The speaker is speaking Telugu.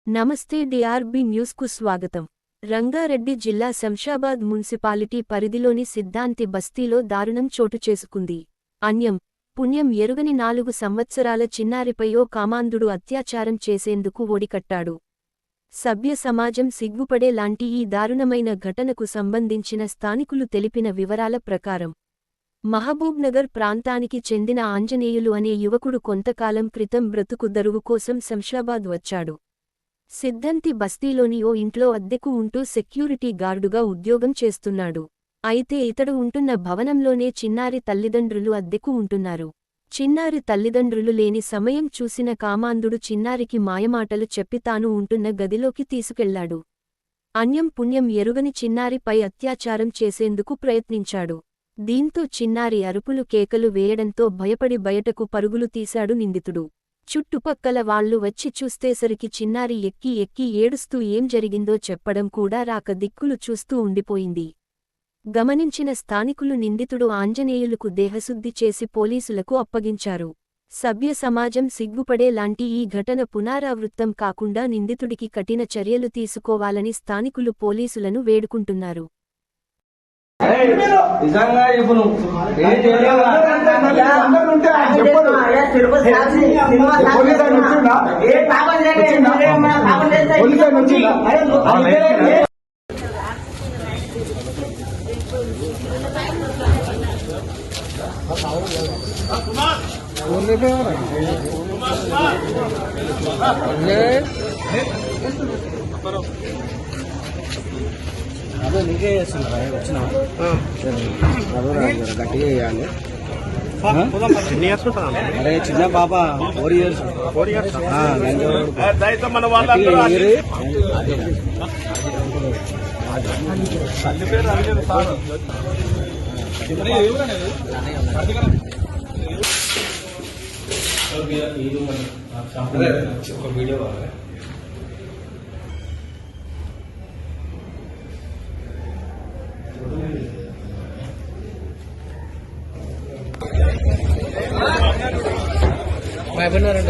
నమస్తే డిఆర్బి న్యూస్ కు స్వాగతం. రంగారెడ్డి జిల్లా శంషాబాద్ మున్సిపాలిటీ పరిధిలోని సిద్ధాంతి బస్తీలో దారుణం చోటు చేసుకుంది. అన్యం పుణ్యం ఎరుగని 4 సంవత్సరాల చిన్నారిపై ఓ కామాంధుడు అత్యాచారం చేసేందుకు ఒడికట్టాడు. సభ్య సమాజం సిగ్గుపడే లాంటి ఈ దారుణమైన ఘటనకు సంబంధించిన స్థానికులు తెలిపిన వివరాల ప్రకారం మహబూబ్నగర్ ప్రాంతానికి చెందిన ఆంజనేయులు అనే యువకుడు కొంతకాలం క్రితం బ్రతుకు దరువు కోసం శంషాబాద్ వచ్చాడు. సిద్దంతి బస్తీలోని ఓ ఇంట్లో అద్దెకు ఉంటూ సెక్యూరిటీ గార్డుగా ఉద్యోగం చేస్తున్నాడు. అయితే ఇతడు ఉంటున్న భవనంలోనే చిన్నారి తల్లిదండ్రులు అద్దెకు ఉంటున్నారు. చిన్నారి తల్లిదండ్రులు లేని సమయం చూసిన కామాంధుడు చిన్నారికి మాయమాటలు చెప్పి తాను ఉంటున్న గదిలోకి తీసుకెళ్లాడు. అన్యం పుణ్యం ఎరుగని చిన్నారిపై అత్యాచారం చేసేందుకు ప్రయత్నించాడు. దీంతో చిన్నారి అరుపులు కేకలు వేయడంతో భయపడి బయటకు పరుగులు తీశాడు నిందితుడు. చుట్టుపక్కల వాళ్లు వచ్చి చూస్తేసరికి చిన్నారి ఎక్కి ఏడుస్తూ ఏం జరిగిందో చెప్పడం కూడా రాక దిక్కులు చూస్తూ ఉండిపోయింది. గమనించిన స్థానికులు నిందితుడు ఆంజనేయులుకు దేహశుద్ధి చేసి పోలీసులకు అప్పగించారు. సభ్య సమాజం సిగ్గుపడే లాంటి ఈ ఘటన పునరావృత్తం కాకుండా నిందితుడికి కఠిన చర్యలు తీసుకోవాలని స్థానికులు పోలీసులను వేడుకుంటున్నారు. నిజంగా ఇప్పుడు అదే నీకే చేస్తున్నా వచ్చినా గట్టిగా చేయాలి. అరే చిన్న పాప 4 years వీడియో అయిపోయినారంట